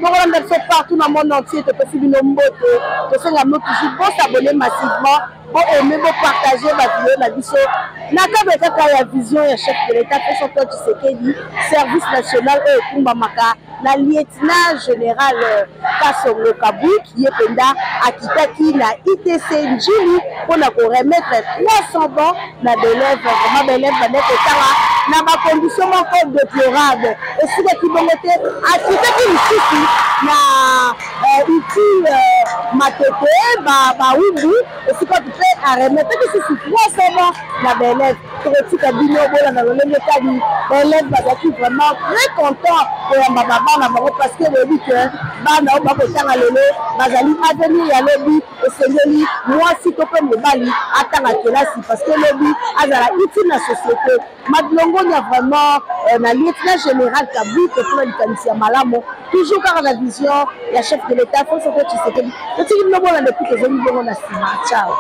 Bolanda partout dans le monde entier, tu peux suivre nos mots, tu fais la note toujours pour s'abonner massivement, pour aimer, pour partager ma vidéo, la vision. N'a pas la vision, le chef de l'État fait son temps du Sekedi, service national et Kumbamaka, la lieutenant général Kassongo Kabou, qui est pendant à Kitaki, la ITC Njili, pour remettre 300 bons dans des élèves, vraiment des élèves, dans ma condition encore déplorable. Et si les qui vont être à Kitaki ici, na outil matete, Oumbu, et si quand tu fais à remettre, que c'est 300 bons dans des élèves. Élèves vraiment très contents pour parce que le but avenir à lobby moi si tu peux me bali attends à classe parce que le but à la utile la société Madlongo il y a vraiment la lieutenant général Kabou que pour le Malamo toujours par la vision la chef de l'État faut savoir tu sais que tu dis non bon depuis que je me bon ciao.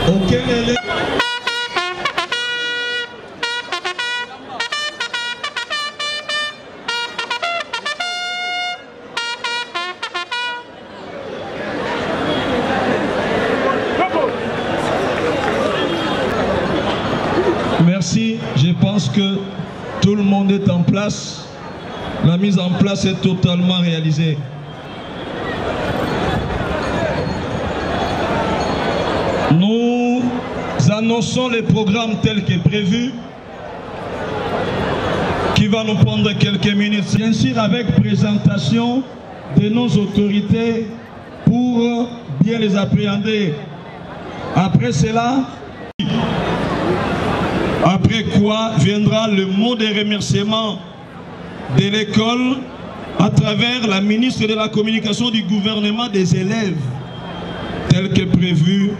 Aucun élève. Merci, je pense que tout le monde est en place. La mise en place est totalement réalisée. Nous annonçons les programmes tels que prévus, qui va nous prendre quelques minutes. Bien sûr, avec présentation de nos autorités pour bien les appréhender. Après cela, après quoi viendra le mot de remerciement de l'école à travers la ministre de la Communication du gouvernement des élèves, tel que prévu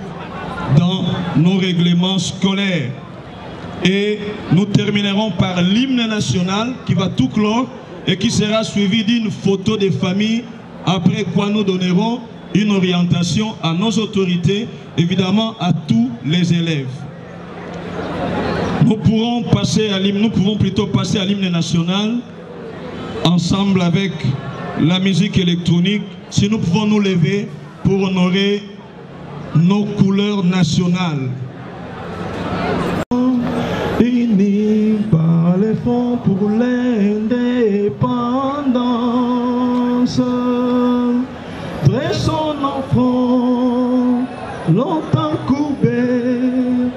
dans nos règlements scolaires. Et nous terminerons par l'hymne national qui va tout clore et qui sera suivi d'une photo de famille, après quoi nous donnerons une orientation à nos autorités, évidemment à tous les élèves. Nous pouvons plutôt passer à l'hymne national ensemble avec la musique électronique, si nous pouvons nous lever pour honorer nos couleurs nationales. Unis par les fonds pour l'indépendance, dressons nos fronts longtemps courbés,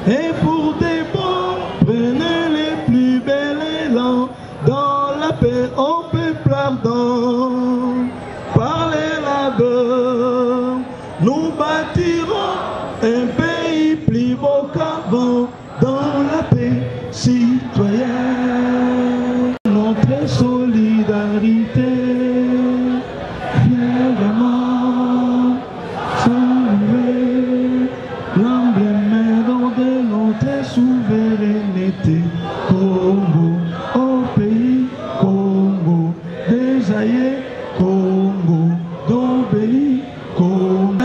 et pour des bons, prenez les plus belles élans, dans la paix au peuple ardent, par les labeurs, nous bâtirons un pays plus beau qu'avant, dans la paix citoyenne. Notre solidarité, fièrement saluer l'emblème de notre souveraineté. Congo, au pays, Congo, des aïeux, Congo, d'obéi, Congo.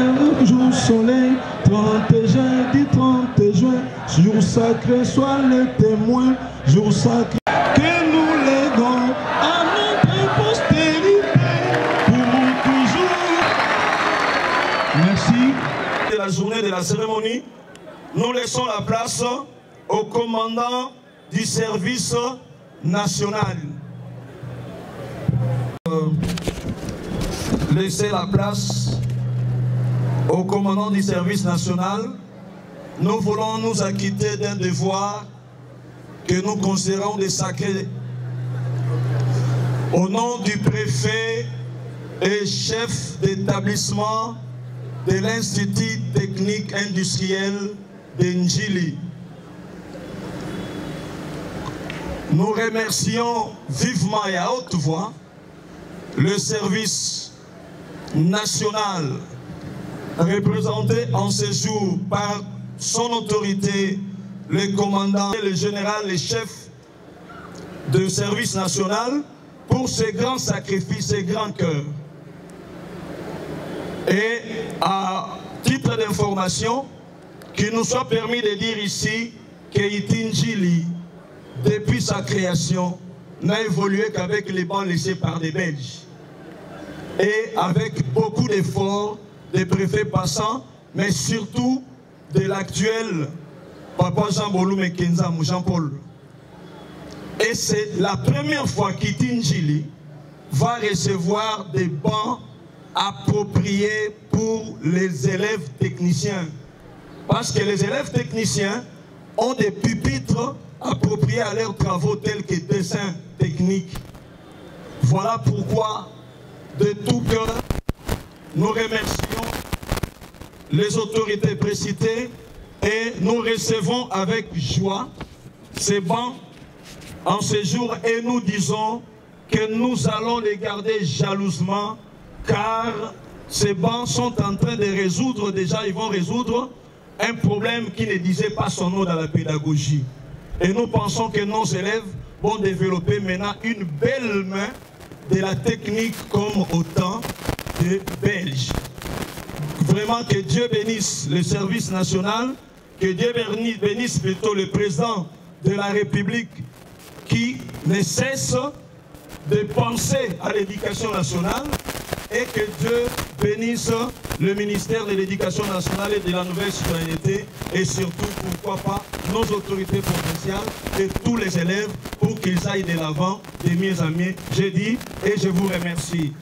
Jour soleil, 30 juin, dit 30 juin, jour sacré, soit le témoin, jour sacré, que nous léguons à notre postérité pour toujours. Merci. De la journée de la cérémonie, nous laissons la place au commandant du service national. Laissez la place au commandant du service national. Nous voulons nous acquitter d'un devoir que nous considérons des sacrés. Au nom du préfet et chef d'établissement de l'Institut technique industriel de Njili, nous remercions vivement et à haute voix le service national représenté en ce jour par son autorité, le commandant, le général, le chef de service national, pour ces grands sacrifices, ces grands cœurs. Et à titre d'information, qu'il nous soit permis de dire ici que Njili, depuis sa création, n'a évolué qu'avec les bancs laissés par des Belges. Et avec beaucoup d'efforts des préfets passants, mais surtout de l'actuel Papa Jean-Bolou Mekenza, Jean-Paul. Et c'est la première fois qu'Njili va recevoir des bancs appropriés pour les élèves techniciens. Parce que les élèves techniciens ont des pupitres appropriés à leurs travaux tels que dessin technique. Voilà pourquoi, de tout cœur, nous remercions les autorités précitées et nous recevons avec joie ces bancs en ce jour et nous disons que nous allons les garder jalousement car ces bancs sont en train de résoudre, déjà ils vont résoudre un problème qui ne disait pas son nom dans la pédagogie. Et nous pensons que nos élèves vont développer maintenant une belle main de la technique comme au temps des Belges. vraiment que Dieu bénisse le service national, que Dieu bénisse plutôt le président de la République qui ne cesse de penser à l'éducation nationale et que Dieu bénisse le ministère de l'Éducation nationale et de la nouvelle citoyenneté et surtout, pourquoi pas, nos autorités provinciales et tous les élèves pour qu'ils aillent de l'avant de mieux en mieux. J'ai dit et je vous remercie.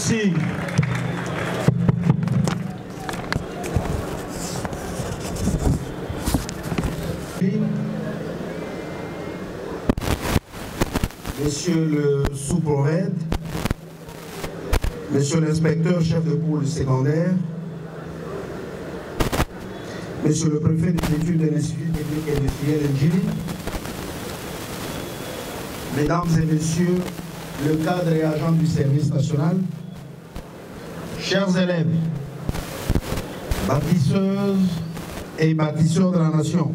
Merci. Monsieur le sous-prophète, Monsieur l'inspecteur chef de pôle secondaire, Monsieur le préfet des études de l'Institut technique et industriel Njili, Mesdames et Messieurs, le cadre et agent du service national, chers élèves, bâtisseuses et bâtisseurs de la nation,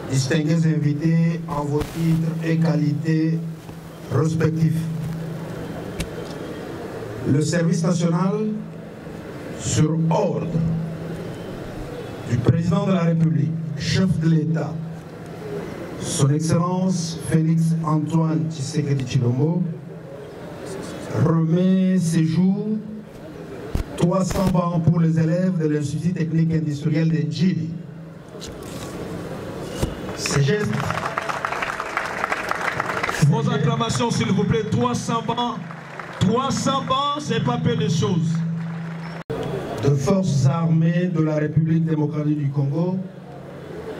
distingués invités en vos titres et qualités respectifs. Le service national, sur ordre du président de la République, chef de l'État, son Excellence Félix Antoine Tshisekedi Tshilombo, remet ces jours 300 bancs pour les élèves de l'Institut technique industriel de Njili. Ces gestes. Vos acclamations, s'il vous plaît. 300 bancs. 300 bancs, c'est pas peu de choses. De forces armées de la République démocratique du Congo,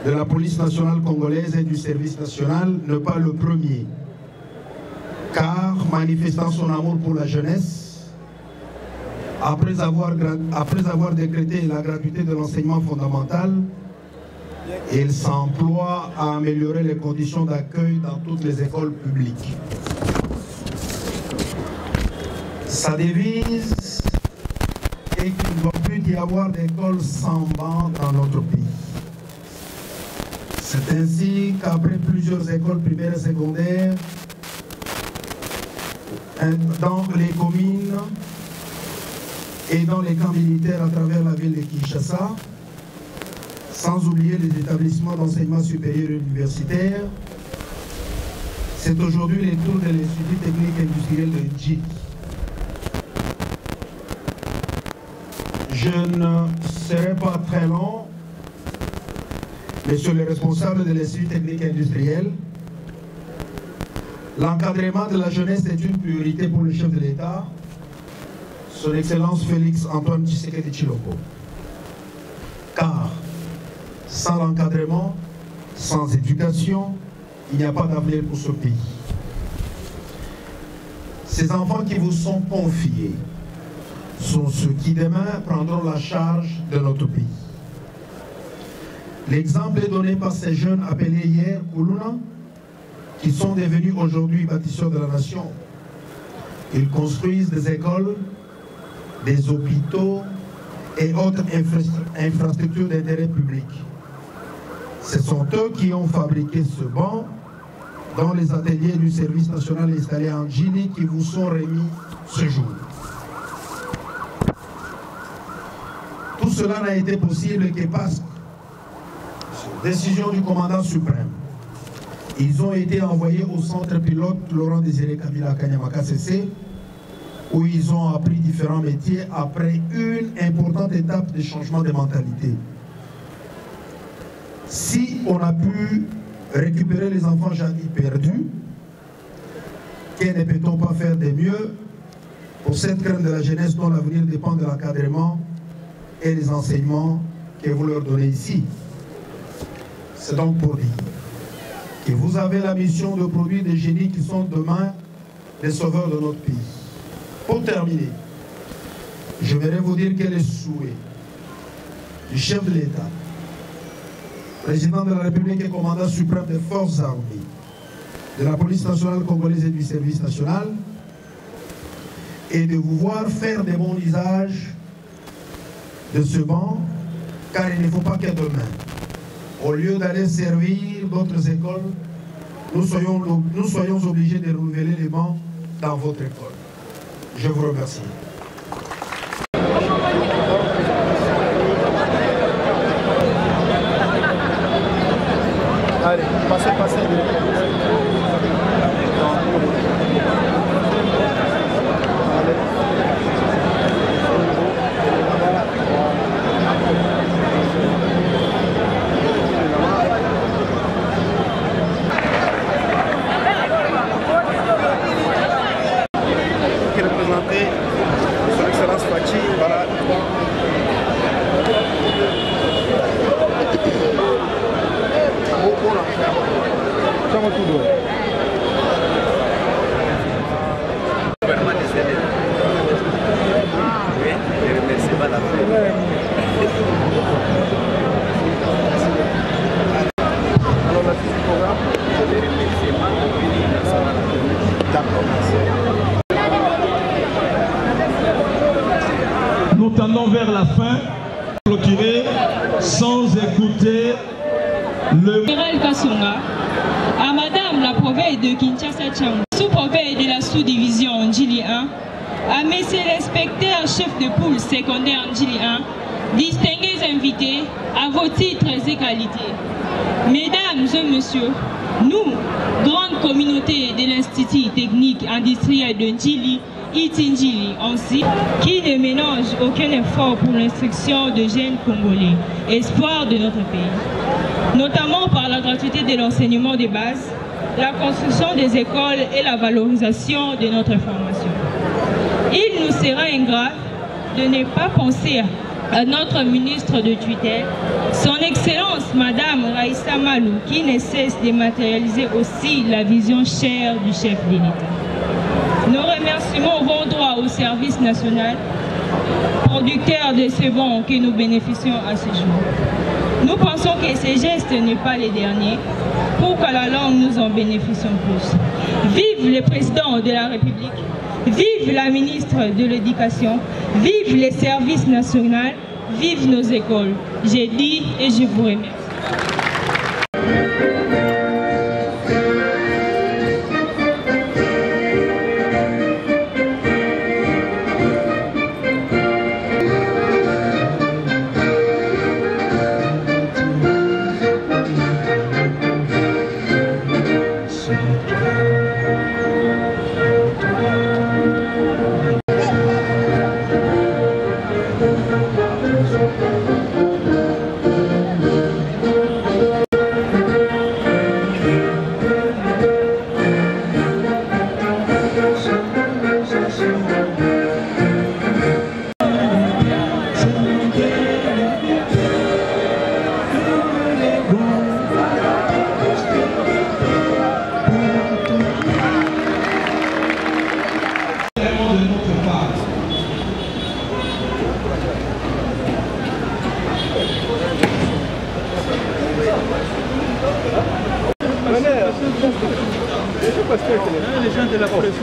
de la police nationale congolaise et du service national, ne pas le premier. Car, manifestant son amour pour la jeunesse, après avoir décrété la gratuité de l'enseignement fondamental, il s'emploie à améliorer les conditions d'accueil dans toutes les écoles publiques. Sa devise est qu'il ne doit plus y avoir d'école sans banc dans notre pays. C'est ainsi qu'après plusieurs écoles primaires et secondaires, dans les communes et dans les camps militaires à travers la ville de Kinshasa, sans oublier les établissements d'enseignement supérieur et universitaire, c'est aujourd'hui les tours de l'Institut technique industriel de Njili. Je ne serai pas très long, Messieurs les responsables de l'Institut technique industriel. L'encadrement de la jeunesse est une priorité pour le chef de l'État, Son Excellence Félix Antoine Tshisekedi Tshilombo. Car sans l'encadrement, sans éducation, il n'y a pas d'avenir pour ce pays. Ces enfants qui vous sont confiés sont ceux qui demain prendront la charge de notre pays. L'exemple est donné par ces jeunes appelés hier Kuluna, qui sont devenus aujourd'hui bâtisseurs de la nation. Ils construisent des écoles, des hôpitaux et autres infrastructures d'intérêt public. Ce sont eux qui ont fabriqué ce banc dans les ateliers du service national installé en Njili qui vous sont remis ce jour. Tout cela n'a été possible que parce que, sur décision du commandant suprême, ils ont été envoyés au centre pilote Laurent Désiré Kabila à Kanyamaka CC, où ils ont appris différents métiers après une importante étape de changement de mentalité. Si on a pu récupérer les enfants jadis perdus, que ne peut-on pas faire de mieux pour cette crainte de la jeunesse dont l'avenir dépend de l'encadrement et des enseignements que vous leur donnez ici? C'est donc pour dire que vous avez la mission de produire des génies qui sont demain les sauveurs de notre pays. Pour terminer, je voudrais vous dire quel est le souhait du chef de l'État, président de la République et commandant suprême des forces armées, de la police nationale congolaise et du service national, et de vous voir faire des bons usages de ce banc, car il ne faut pas que demain, au lieu d'aller servir d'autres écoles, nous soyons obligés de renouveler les bancs dans votre école. Je vous remercie. Allez, passez. Qui est représenté son excellence Fachi, voilà. Nous tendons vers la fin, clôturer sans écouter le Général Kasonga, à Madame la province de Kinshasa-Tchang, sous-province de la sous-division Ndjili 1, à Messieurs les inspecteurs chefs de poule secondaire Ndjili 1, distingués invités à vos titres et qualités. Mesdames et messieurs, nous, grande communauté de l'Institut technique industriel de Ndjili, Itinjili ainsi, qui ne ménage aucun effort pour l'instruction de jeunes Congolais, espoir de notre pays, notamment par la gratuité de l'enseignement de base, la construction des écoles et la valorisation de notre formation. Il nous sera ingrat de ne pas penser à notre ministre de tutelle, son Excellence Madame Raïssa Malou, qui ne cesse de matérialiser aussi la vision chère du chef de l'État. Nos remerciements vont droit au service national, producteur de ce bon que nous bénéficions à ce jour. Nous pensons que ces gestes n'est pas les derniers, pour que la langue nous en bénéficions plus. Vive le président de la République, vive la ministre de l'Éducation, vive les services nationaux, vive nos écoles. J'ai dit et je vous remercie. Les gens de la presse.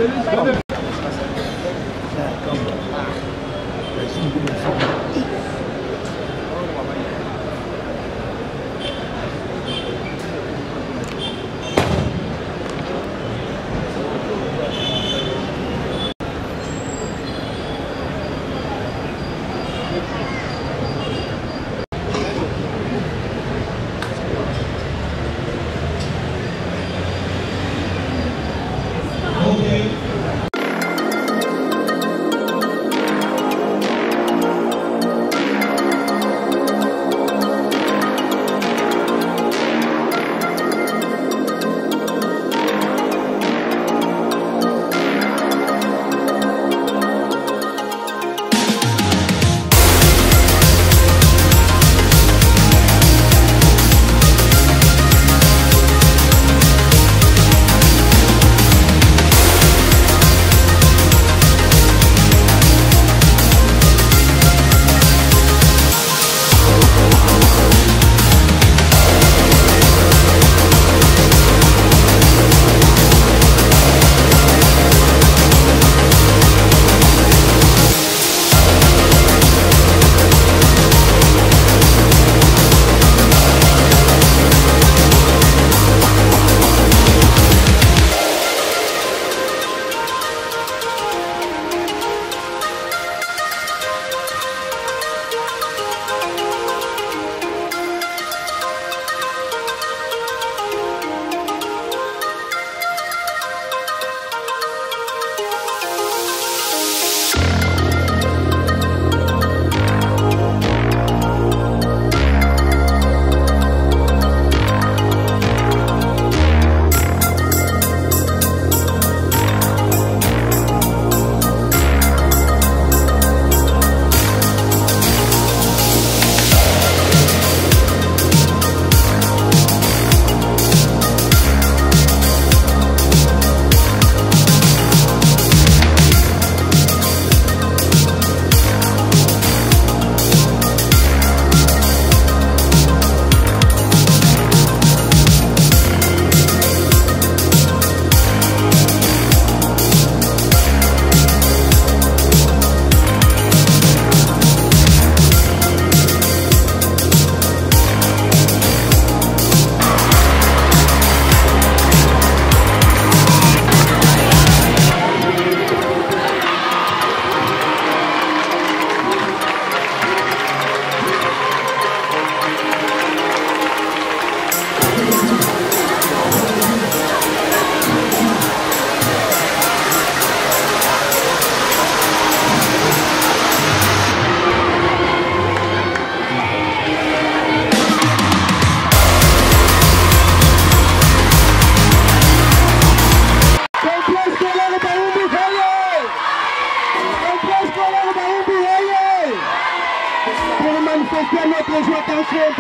manifester notre joie d'enfant.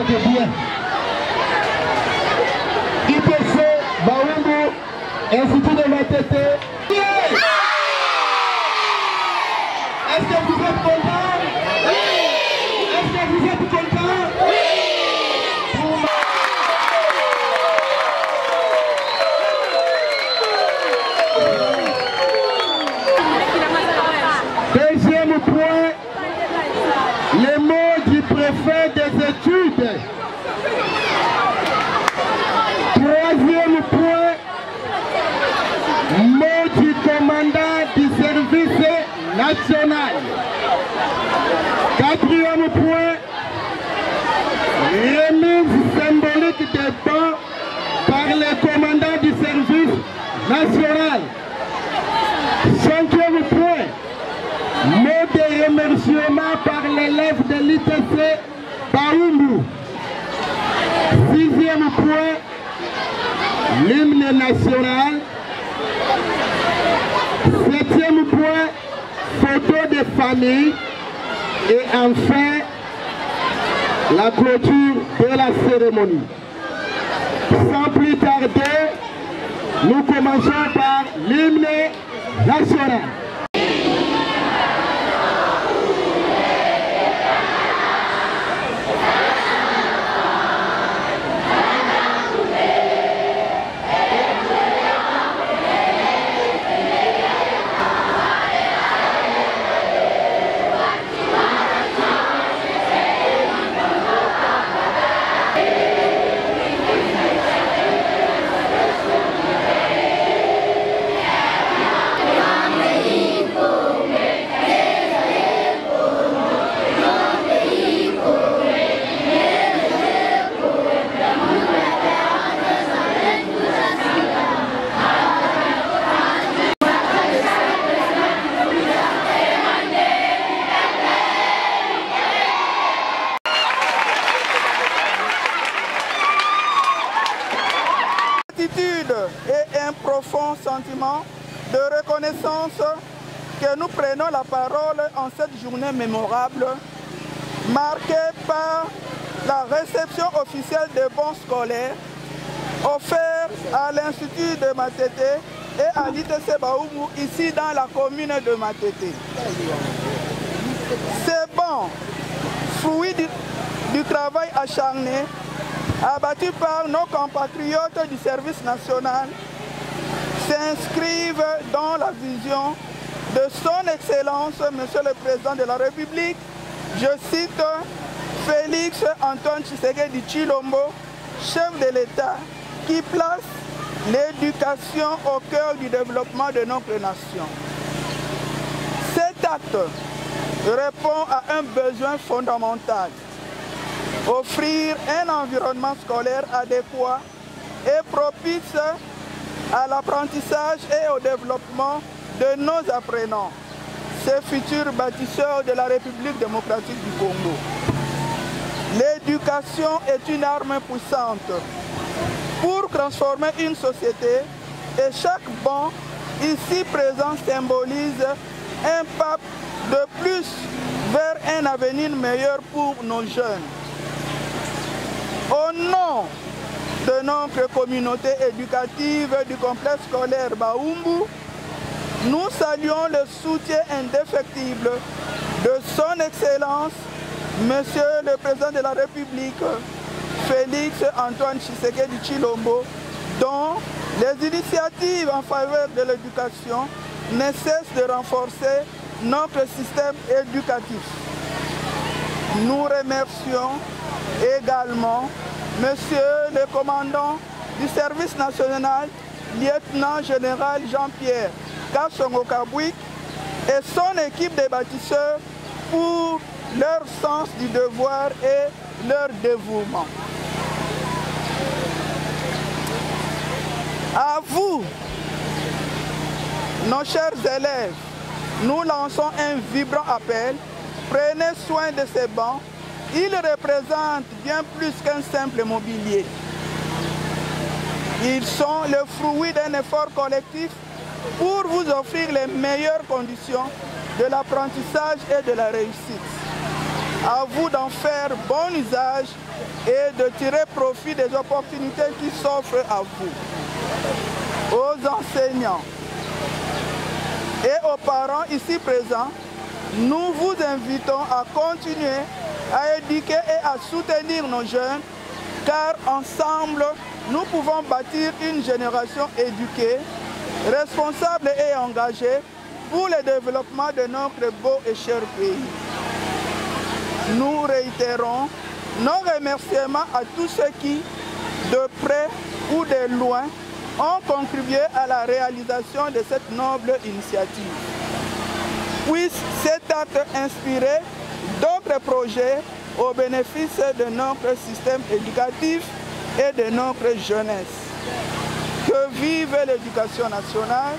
Bien. IPC, Baoumou, Institut de Matete. Est-ce que vous êtes contents? Est-ce que vous êtes contents? Deuxième point, les mots du préfet des études. Troisième point, mot du commandant du service national. Quatrième point, remise symbolique des bancs par le commandant du service national. Cinquième point, mot de remerciement par l'élève de l'ITC Baoumou. Sixième point, l'hymne national. Septième point, photo de famille. Et enfin, la clôture de la cérémonie. Sans plus tarder, nous commençons par l'hymne national. Et un profond sentiment de reconnaissance que nous prenons la parole en cette journée mémorable, marquée par la réception officielle des bons scolaires offerts à l'Institut de Matete et à l'ITC Baoumou, ici dans la commune de Matete. Ces bons, fruits du travail acharné, abattus par nos compatriotes du service national, s'inscrivent dans la vision de son Excellence, Monsieur le Président de la République, je cite Félix Antoine Tshisekedi Tshilombo, chef de l'État, qui place l'éducation au cœur du développement de notre nation. Cet acte répond à un besoin fondamental: offrir un environnement scolaire adéquat et propice à l'apprentissage et au développement de nos apprenants, ces futurs bâtisseurs de la République démocratique du Congo. L'éducation est une arme puissante pour transformer une société et chaque banc ici présent symbolise un pas de plus vers un avenir meilleur pour nos jeunes. Au nom de notre communauté éducative du complexe scolaire Baoumou, nous saluons le soutien indéfectible de son Excellence, Monsieur le Président de la République, Félix Antoine Tshisekedi Tshilombo, dont les initiatives en faveur de l'éducation ne cessent de renforcer notre système éducatif. Nous remercions également Monsieur le commandant du service national, lieutenant général Jean-Pierre Kassongo Kabouik et son équipe de bâtisseurs pour leur sens du devoir et leur dévouement. À vous, nos chers élèves, nous lançons un vibrant appel. Prenez soin de ces bancs. Ils représentent bien plus qu'un simple mobilier. Ils sont le fruit d'un effort collectif pour vous offrir les meilleures conditions de l'apprentissage et de la réussite. À vous d'en faire bon usage et de tirer profit des opportunités qui s'offrent à vous. Aux enseignants et aux parents ici présents, nous vous invitons à continuer à éduquer et à soutenir nos jeunes, car ensemble, nous pouvons bâtir une génération éduquée, responsable et engagée pour le développement de notre beau et cher pays. Nous réitérons nos remerciements à tous ceux qui, de près ou de loin, ont contribué à la réalisation de cette noble initiative. Puisse cet acte inspirer d'autres projets au bénéfice de notre système éducatif et de notre jeunesse. Que vive l'éducation nationale,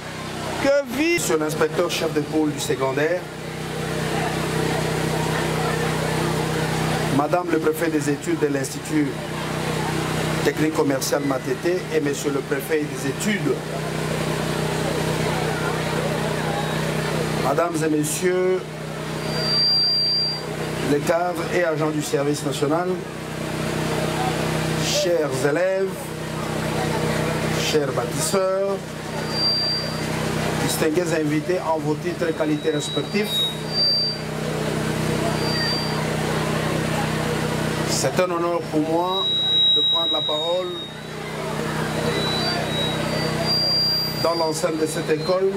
que vive... Monsieur l'inspecteur chef de pôle du secondaire, Madame le préfet des études de l'Institut technique commercial Matete et Monsieur le préfet des études, Mesdames et Messieurs les cadres et agents du service national, chers élèves, chers bâtisseurs, distingués invités en vos titres et qualités respectifs, c'est un honneur pour moi de prendre la parole dans l'enceinte de cette école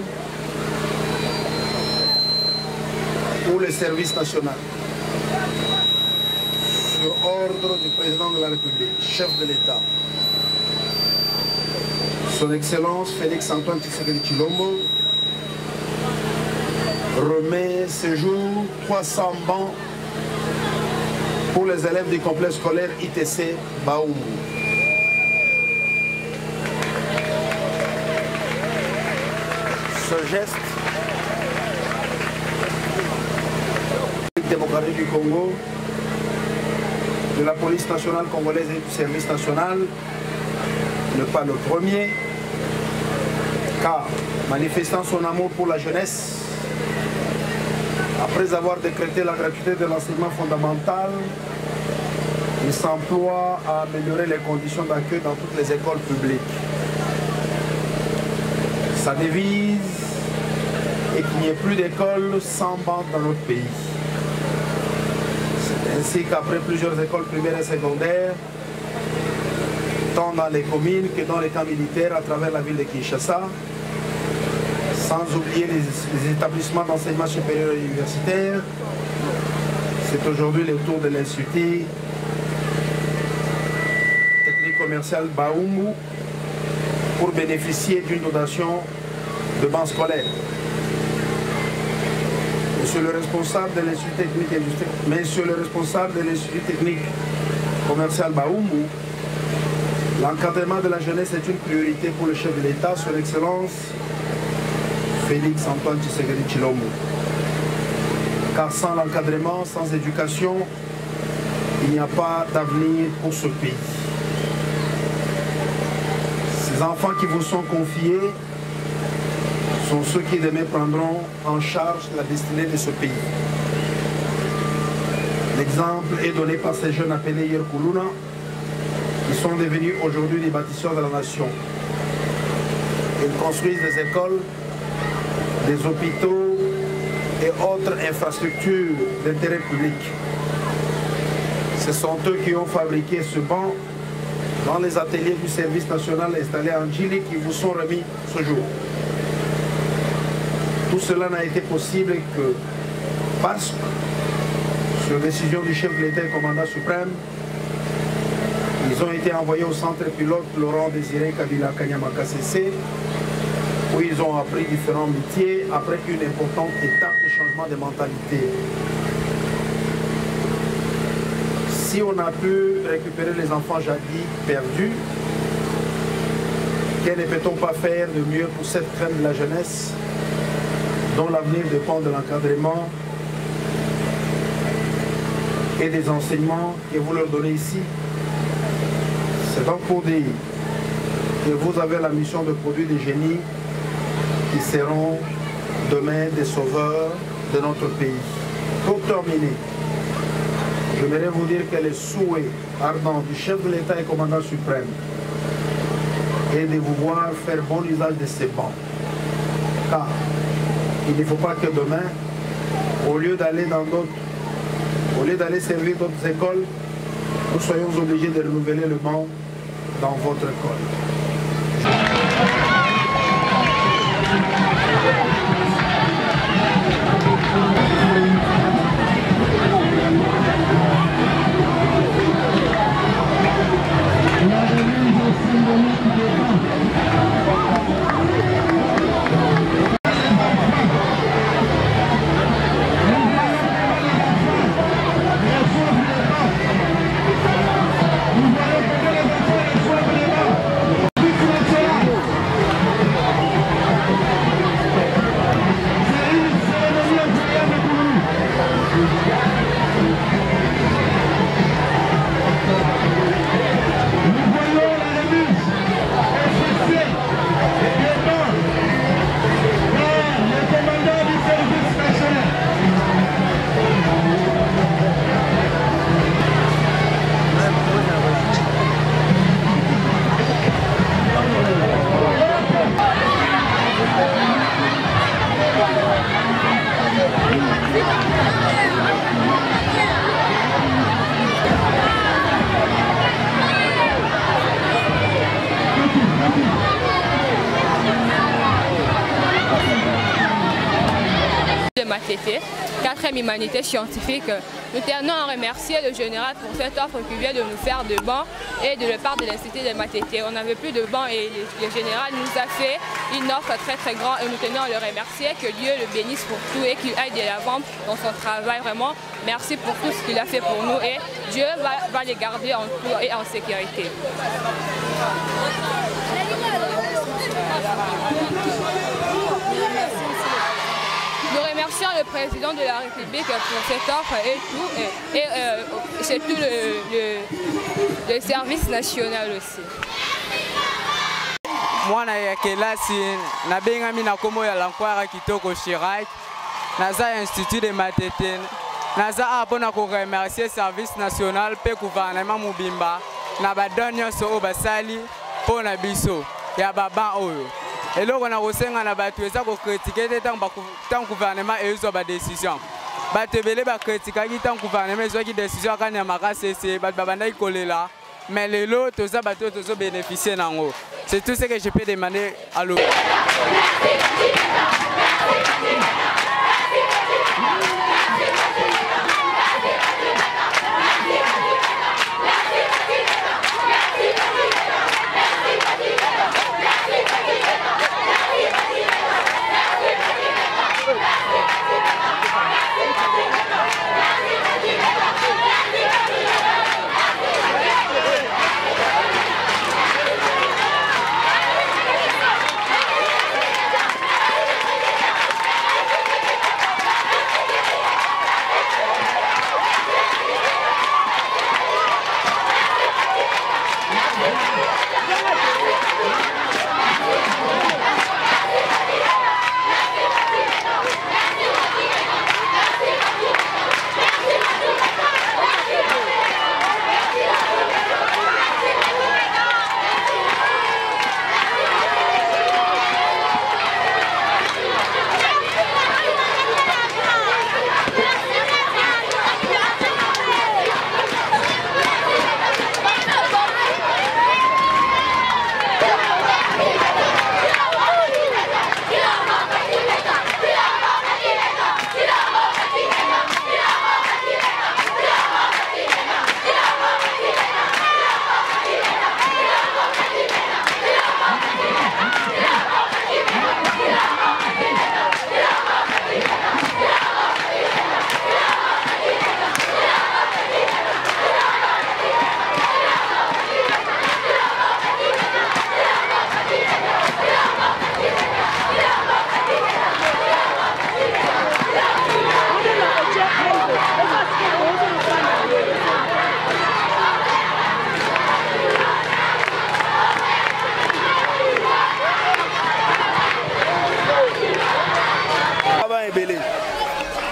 pour le service national. Sur ordre du président de la République, chef de l'État, Son Excellence Félix Antoine Tshisekedi Tshilombo, remet ce jour 300 bancs pour les élèves du complexe scolaire ITC Baoumou. Ce geste démocratique du Congo, de la police nationale congolaise et du service national n'est pas le premier, car manifestant son amour pour la jeunesse, après avoir décrété la gratuité de l'enseignement fondamental, il s'emploie à améliorer les conditions d'accueil dans toutes les écoles publiques. Sa devise est qu'il n'y ait plus d'écoles sans bancs dans notre pays. Ainsi qu'après plusieurs écoles primaires et secondaires, tant dans les communes que dans les camps militaires à travers la ville de Kinshasa, sans oublier les établissements d'enseignement supérieur et universitaire, c'est aujourd'hui le tour de l'Institut technique commercial Baoumou pour bénéficier d'une dotation de bancs scolaires. Monsieur le responsable de l'Institut technique commercial Baoumou, l'encadrement de la jeunesse est une priorité pour le chef de l'État, Son Excellence Félix Antoine Tshisekedi Tshilombo. Car sans l'encadrement, sans éducation, il n'y a pas d'avenir pour ce pays. Ces enfants qui vous sont confiés sont ceux qui demain prendront en charge la destinée de ce pays. L'exemple est donné par ces jeunes appelés hier Koulouna, qui sont devenus aujourd'hui des bâtisseurs de la nation. Ils construisent des écoles, des hôpitaux et autres infrastructures d'intérêt public. Ce sont eux qui ont fabriqué ce banc dans les ateliers du service national installés en Djili qui vous sont remis ce jour. Tout cela n'a été possible que parce que, sur décision du chef de l'État et commandant suprême, ils ont été envoyés au centre pilote Laurent Désiré Kabila Kanyama KCC, où ils ont appris différents métiers après une importante étape de changement de mentalité. Si on a pu récupérer les enfants jadis perdus, Que ne peut-on pas faire de mieux pour cette crème de la jeunesse dont l'avenir dépend de l'encadrement et des enseignements que vous leur donnez ici? C'est donc pour dire que vous avez la mission de produire des génies qui seront demain des sauveurs de notre pays. Pour terminer, j'aimerais vous dire que le souhait ardent du chef de l'État et commandant suprême est de vous voir faire bon usage de ces bancs. Car il ne faut pas que demain, au lieu d'aller servir d'autres écoles, nous soyons obligés de renouveler le banc dans votre école. Matete, 4e humanité scientifique. Nous tenons à remercier le général pour cette offre qui vient de nous faire de bancs et de la part de l'Institut de Matete. On n'avait plus de bancs et le général nous a fait une offre très grande et nous tenons à le remercier, que Dieu le bénisse pour tout et qu'il aille de l'avant dans son travail. Vraiment, merci pour tout ce qu'il a fait pour nous et Dieu va les garder en tout et en sécurité. Nous remercions le président de la République pour cette offre et tout, et c'est tout le service national aussi. Moi, je suis na komo ya lankwara kitoko Chirac, naza Institut de Matete, naza apona ko remercier service national pe gouvernement mubimba na badonyo so basali pona biso ya baba oyo. Et là, on a aussi critiqué le gouvernement et les décisions. Critiquer le gouvernement et les décisions mais les lots, tous les bénéficier. C'est tout ce que je peux demander à l'eau.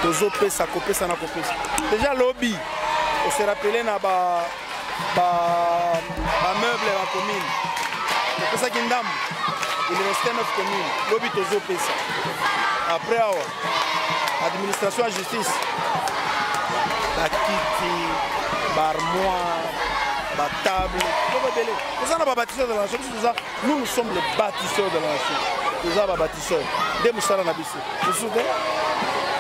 tozo pesa kopesa na kopesa déjà lobby on se rappelait na ba meuble la commune pesa kindam il restait 9 communes lobby tozo pesa après awa administration à justice la kiti barmoire la table nous sommes les bâtisseurs de la nation nous avons bâtisseurs des moussala na biso vous souvenez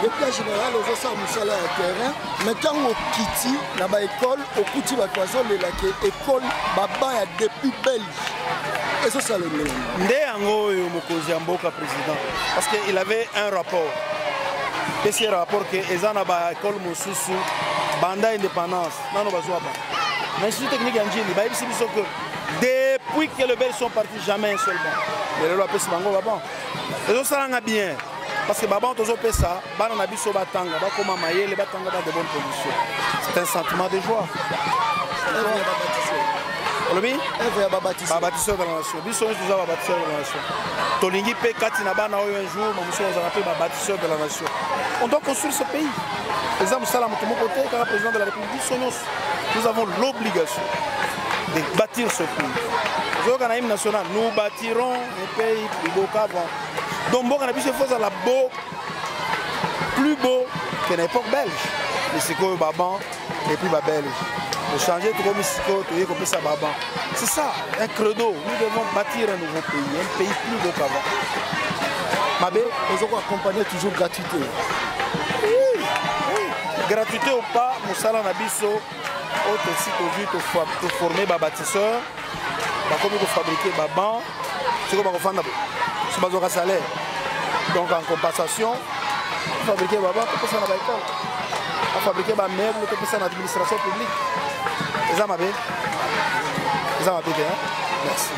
depuis en général aux autres moussala à terrain mais quand on quitte na ba école au kuti ba toiso le la école baba ya depuis belge et ça c'est le même ndé yango yo mokonzi ya mboka président parce que il avait un rapport et ce rapport que ezana ba école mosusu banda indépendance nano bazwa ba l'Institut technique Andjili, depuis que les Belges sont partis, jamais un seul banc. Les lois pèsent bango babon. Les autres ça bien. Parce que babon tous autres ça, ban on a biso batanga, ba comme maye, les batanga dans de bonnes conditions. C'est un sentiment de joie. Bâtisseur de la nation. Biso nous avons bâtisseur de la nation. Tolingi pe katina bana un jour, mon monsieur on appelle bâtisseur de la nation. On doit construire ce pays. Exemple Salam de mon côté, quand le président de la République Sonos. Nous avons l'obligation de bâtir ce pays. Nous bâtirons un pays plus beau qu'avant. Donc, on a pu se faire la beau, plus beau que l'époque belge. Les Siko Baban et puis Belge. De changer tout comme Siko, tout comme ça Baban. C'est ça, un credo. Nous devons bâtir un nouveau pays, un pays plus beau qu'avant. Mabé, nous avons accompagné toujours gratuité. Oui. Gratuité ou pas, nous salons à Bisso. Aussi pour former des bâtisseurs, pour fabriquer des bancs, c'est comme un salaire. Donc en compensation, pour fabriquer des bancs, pour faire des écoles, pour fabriquer des meubles, pour faire l'administration publique. C'est ça ma bête. Merci.